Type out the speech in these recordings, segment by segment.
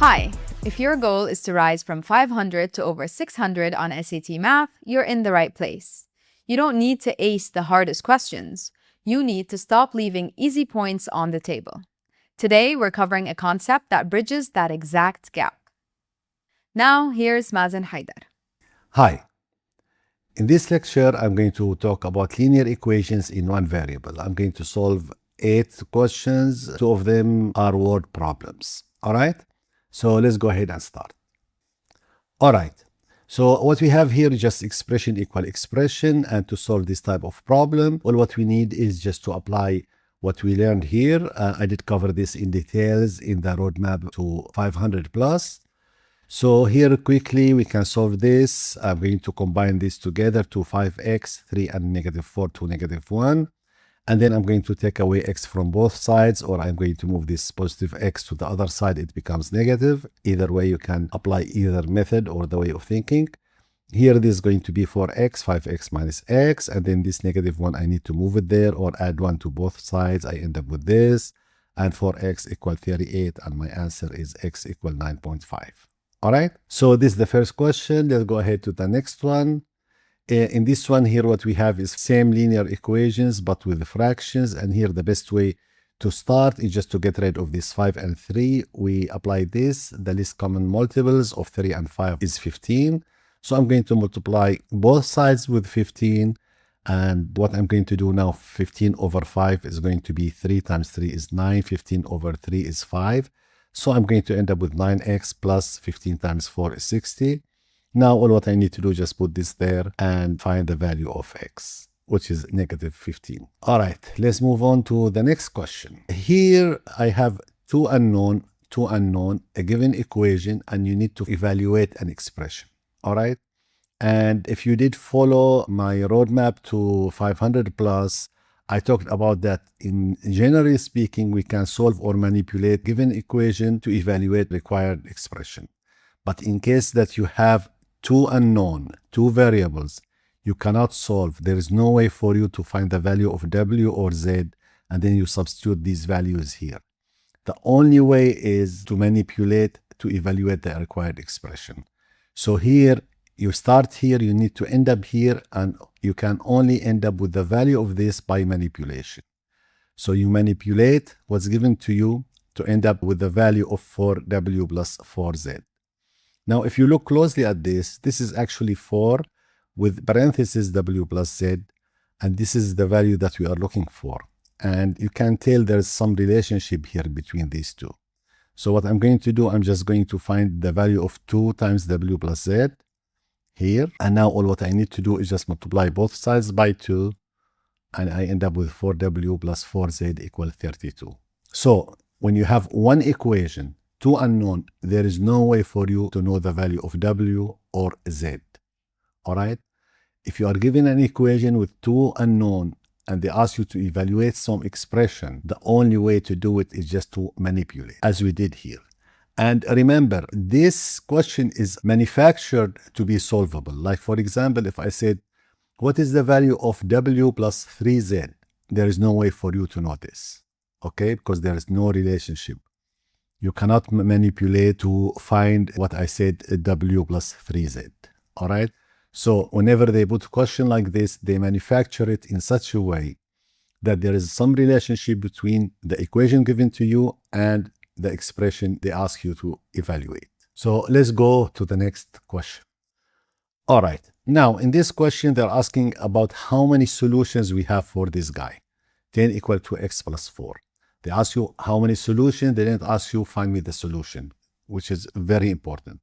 Hi, if your goal is to rise from 500 to over 600 on SAT Math, you're in the right place. You don't need to ace the hardest questions. You need to stop leaving easy points on the table. Today, we're covering a concept that bridges that exact gap. Now, here's Mazen Haidar. Hi. In this lecture, I'm going to talk about linear equations in one variable. I'm going to solve 8 questions. 2 of them are word problems. All right? So let's go ahead and start. All right. So what we have here is just expression equal expression. And to solve this type of problem, well, what we need is just to apply what we learned here. I did cover this in details in the roadmap to 500 plus. So here quickly we can solve this. I'm going to combine this together to 5x, 3 and negative 4 to negative 1. And then I'm going to take away x from both sides, or I'm going to move this positive x to the other side. It becomes negative. Either way, you can apply either method or the way of thinking. Here this is going to be 4x, 5x minus x. And then this negative 1, I need to move it there or add 1 to both sides. I end up with this. And 4x equal 38. And my answer is x equal 9.5. All right, so this is the first question. Let's go ahead to the next one. In this one here, what we have is same linear equations, but with fractions. And here the best way to start is just to get rid of this 5 and 3. We apply this. The least common multiples of 3 and 5 is 15. So I'm going to multiply both sides with 15. And what I'm going to do now, 15 over 5 is going to be 3 times 3 is 9. 15 over 3 is 5. So I'm going to end up with 9x plus 15 times 4 is 60. Now all what I need to do is just put this there and find the value of x, which is negative 15. All right, let's move on to the next question. Here I have two unknown, a given equation, and you need to evaluate an expression. All right. And if you did follow my roadmap to 500 plus, I talked about that in generally speaking, we can solve or manipulate given equation to evaluate required expression. But in case that you have two unknown, two variables, you cannot solve. There is no way for you to find the value of w or z, and then you substitute these values here. The only way is to manipulate to evaluate the required expression. So here, you start here, you need to end up here, and you can only end up with the value of this by manipulation. So you manipulate what's given to you to end up with the value of 4w plus 4z. Now, if you look closely at this, this is actually 4 with parenthesis w plus z, and this is the value that we are looking for. And you can tell there's some relationship here between these two. So what I'm going to do, I'm just going to find the value of 2 times w plus z here. And now all what I need to do is just multiply both sides by 2. And I end up with 4w plus 4z equal 32. So when you have one equation, two unknown, there is no way for you to know the value of w or z. All right. If you are given an equation with two unknown and they ask you to evaluate some expression, the only way to do it is just to manipulate, as we did here. And remember, this question is manufactured to be solvable. Like, for example, if I said, what is the value of w plus 3z? There is no way for you to know this, okay? Because there is no relationship. You cannot manipulate to find what I said, w plus 3z, all right? So whenever they put a question like this, they manufacture it in such a way that there is some relationship between the equation given to you and the expression they ask you to evaluate. So let's go to the next question. All right. Now, in this question, they're asking about how many solutions we have for this guy. 10 equal to x plus 4. They ask you how many solutions. They didn't ask you find me the solution, which is very important.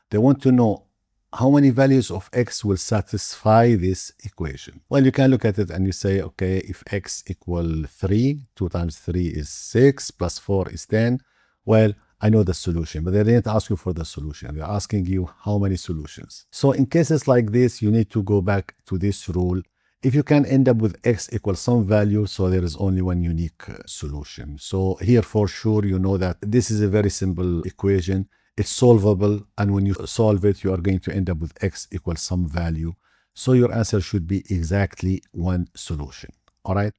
They want to know how many values of x will satisfy this equation. Well, you can look at it and you say, okay, if x equal 3, 2 times 3 is 6, plus 4 is 10. Well, I know the solution, but they didn't ask you for the solution. They're asking you how many solutions. So in cases like this, you need to go back to this rule. If you can end up with x equals some value, so there is only one unique solution. So here for sure, you know that this is a very simple equation. It's solvable, and when you solve it, you are going to end up with x equals some value. So your answer should be exactly one solution. All right.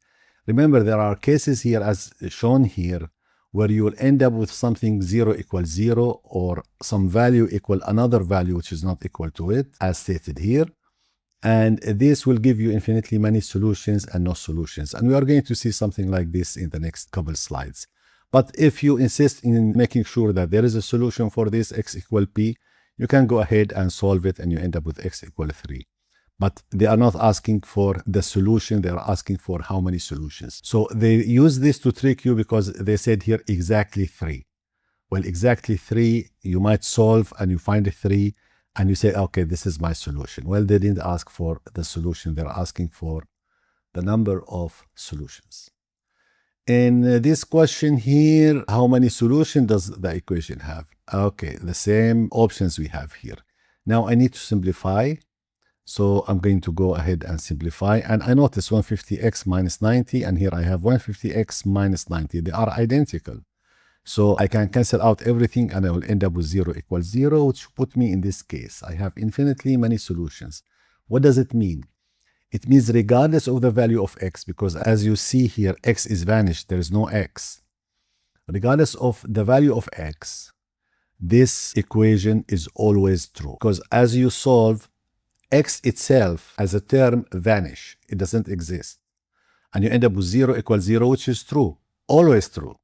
Remember, there are cases here as shown here where you will end up with something 0 equals 0 or some value equal another value which is not equal to it, as stated here. And this will give you infinitely many solutions and no solutions. And we are going to see something like this in the next couple slides. But if you insist in making sure that there is a solution for this x equal p, you can go ahead and solve it and you end up with x equal 3. But they are not asking for the solution, they are asking for how many solutions. So they use this to trick you because they said here exactly 3. Well, exactly 3, you might solve and you find 3 and you say, okay, this is my solution. Well, they didn't ask for the solution, they're asking for the number of solutions. In this question here, how many solutions does the equation have? Okay, the same options we have here. Now I need to simplify. So I'm going to go ahead and simplify. And I notice 150x minus 90, and here I have 150x minus 90. They are identical. So I can cancel out everything and I will end up with 0 equals 0, which put me in this case. I have infinitely many solutions. What does it mean? It means regardless of the value of x, because as you see here, x is vanished, there is no x. Regardless of the value of x, this equation is always true. Because as you solve, x itself as a term vanish. It doesn't exist. And you end up with 0 equals 0, which is true. Always true.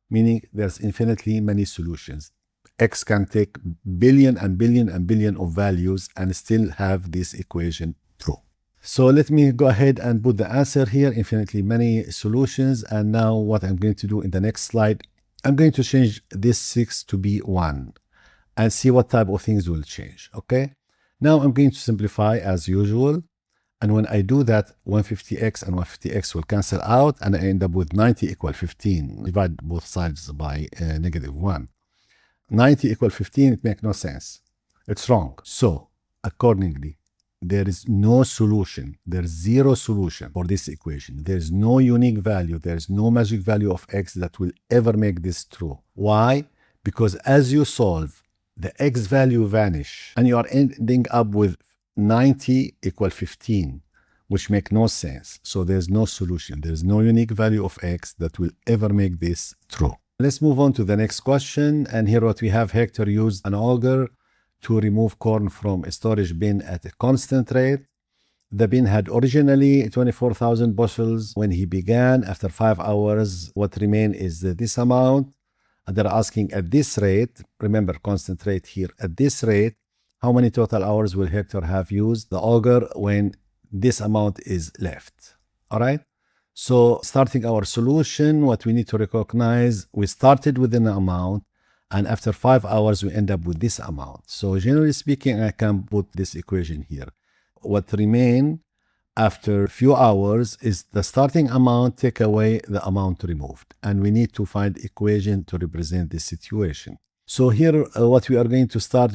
Meaning there's infinitely many solutions. X can take billion and billion and billion of values and still have this equation true. So let me go ahead and put the answer here, infinitely many solutions. And now what I'm going to do in the next slide, I'm going to change this 6 to be 1 and see what type of things will change, okay? Now I'm going to simplify as usual. And when I do that, 150x and 150x will cancel out and I end up with 90 equal 15. Divide both sides by -1. 90 equal 15, it makes no sense. It's wrong. So accordingly, there is no solution. There's 0 solution for this equation. There's no unique value. There's no magic value of x that will ever make this true. Why? Because as you solve, the x value vanish and you are ending up with 90 equal 15, which make no sense. So there's no solution. There's no unique value of x that will ever make this true. Let's move on to the next question. And here what we have, Hector used an auger to remove corn from a storage bin at a constant rate. The bin had originally 24,000 bushels when he began. After 5 hours, what remained is this amount. And they're asking at this rate, remember constant rate here, at this rate, how many total hours will Hector have used the auger when this amount is left? All right. So starting our solution, what we need to recognize, we started with an amount and after 5 hours, we end up with this amount. So generally speaking, I can put this equation here. What remain after a few hours is the starting amount, take away the amount removed. And we need to find equation to represent this situation. So here, what we are going to start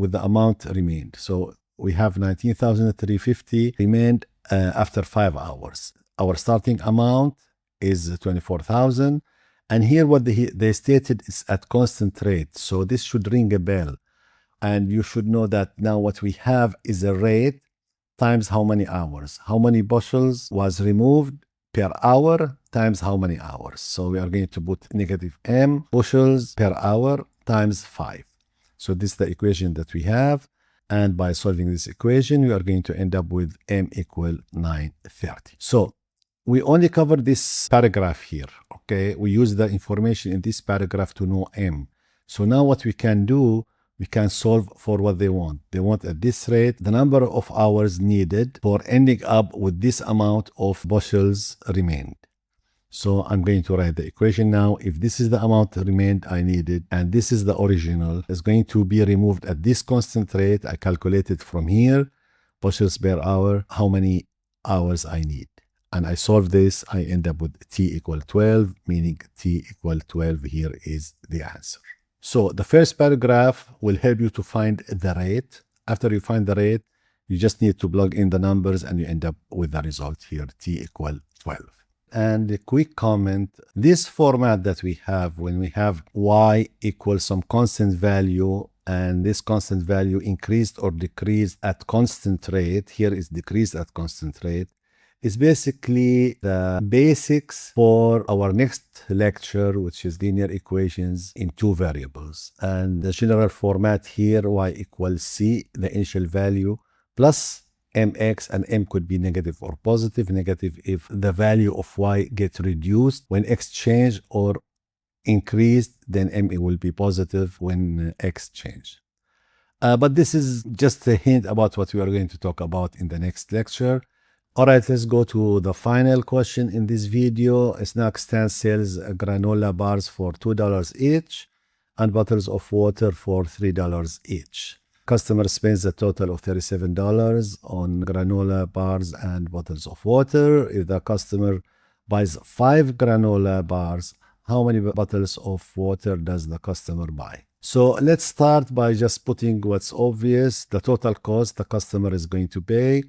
with the amount remained. So we have 19,350 remained after 5 hours. Our starting amount is 24,000. And here what they stated is at constant rate. So this should ring a bell. And you should know that now what we have is a rate times how many hours. How many bushels was removed per hour times how many hours. So we are going to put -m bushels per hour times 5. So this is the equation that we have. And by solving this equation, we are going to end up with m equal 930. So we only cover this paragraph here, okay? We use the information in this paragraph to know m. So now what we can do, we can solve for what they want. They want at this rate, the number of hours needed for ending up with this amount of bushels remained. So I'm going to write the equation now. If this is the amount remained I needed, and this is the original, it's going to be removed at this constant rate. I calculated from here, bushels per hour, how many hours I need. And I solve this, I end up with t equal 12, meaning t equal 12 here is the answer. So the first paragraph will help you to find the rate. After you find the rate, you just need to plug in the numbers and you end up with the result here, t equal 12. And a quick comment, this format that we have, when we have y equals some constant value, and this constant value increased or decreased at constant rate, here is decreased at constant rate, is basically the basics for our next lecture, which is linear equations in two variables. And the general format here, y equals c, the initial value, plus mx, and m could be negative or positive. Negative if the value of y gets reduced when x change, or increased, then m will be positive when x change. But this is just a hint about what we are going to talk about in the next lecture. All right, let's go to the final question in this video. A snack stand sells granola bars for $2 each and bottles of water for $3 each. Customer spends a total of $37 on granola bars and bottles of water. If the customer buys 5 granola bars, how many bottles of water does the customer buy? So let's start by just putting what's obvious. The total cost the customer is going to pay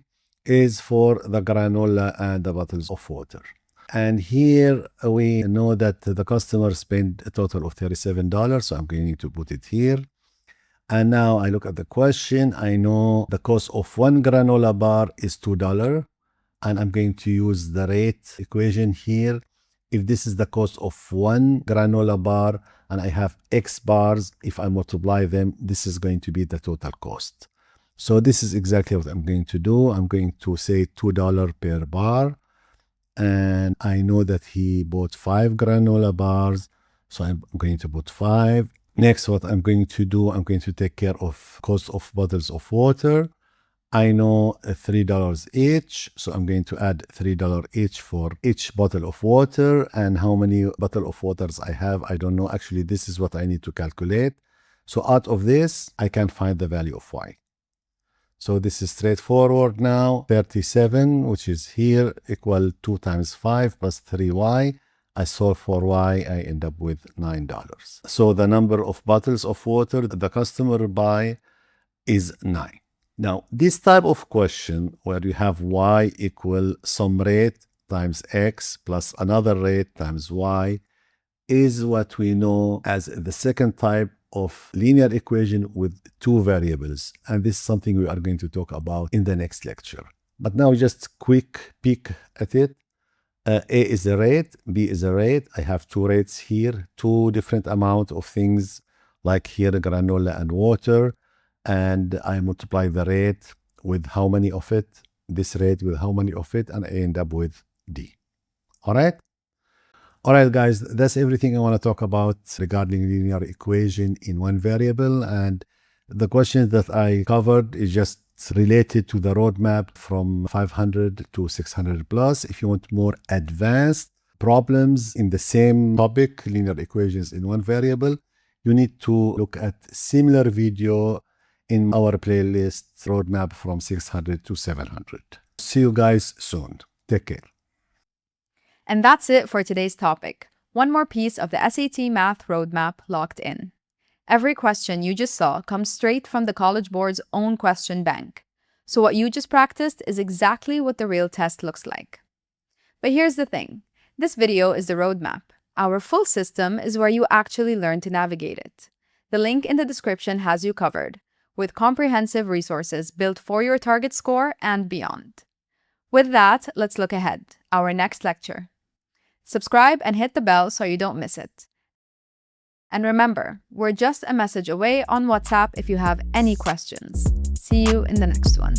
is for the granola and the bottles of water. And here we know that the customer spent a total of $37, so I'm going to put it here. And now I look at the question. I know the cost of one granola bar is $2, and I'm going to use the rate equation here. If this is the cost of one granola bar and I have X bars, if I multiply them, this is going to be the total cost. So this is exactly what I'm going to do. I'm going to say $2 per bar. And I know that he bought 5 granola bars. So I'm going to put 5. Next, what I'm going to do, I'm going to take care of cost of bottles of water. I know $3 each, so I'm going to add $3 each for each bottle of water. And how many bottle of waters I have, I don't know. Actually, this is what I need to calculate. So out of this, I can find the value of y. So this is straightforward now. 37, which is here, equal 2 times 5 plus 3y. I solve for y, I end up with $9. So the number of bottles of water the customer buy is 9. Now, this type of question where you have y equal some rate times x plus another rate times y is what we know as the second type of linear equation with two variables. And this is something we are going to talk about in the next lecture. But now just quick peek at it. A is a rate, B is a rate. I have two rates here, two different amount of things like here granola and water. And I multiply the rate with how many of it, this rate with how many of it, and I end up with D. All right? All right, guys, that's everything I want to talk about regarding linear equation in one variable. And the questions that I covered is just related to the roadmap from 500 to 600 plus. If you want more advanced problems in the same topic, linear equations in one variable, you need to look at similar video in our playlist roadmap from 600 to 700. See you guys soon. Take care. And that's it for today's topic. One more piece of the SAT Math Roadmap locked in. Every question you just saw comes straight from the College Board's own question bank. So what you just practiced is exactly what the real test looks like. But here's the thing. This video is the roadmap. Our full system is where you actually learn to navigate it. The link in the description has you covered, with comprehensive resources built for your target score and beyond. With that, let's look ahead. Our next lecture. Subscribe and hit the bell so you don't miss it. And remember, we're just a message away on WhatsApp if you have any questions. See you in the next one.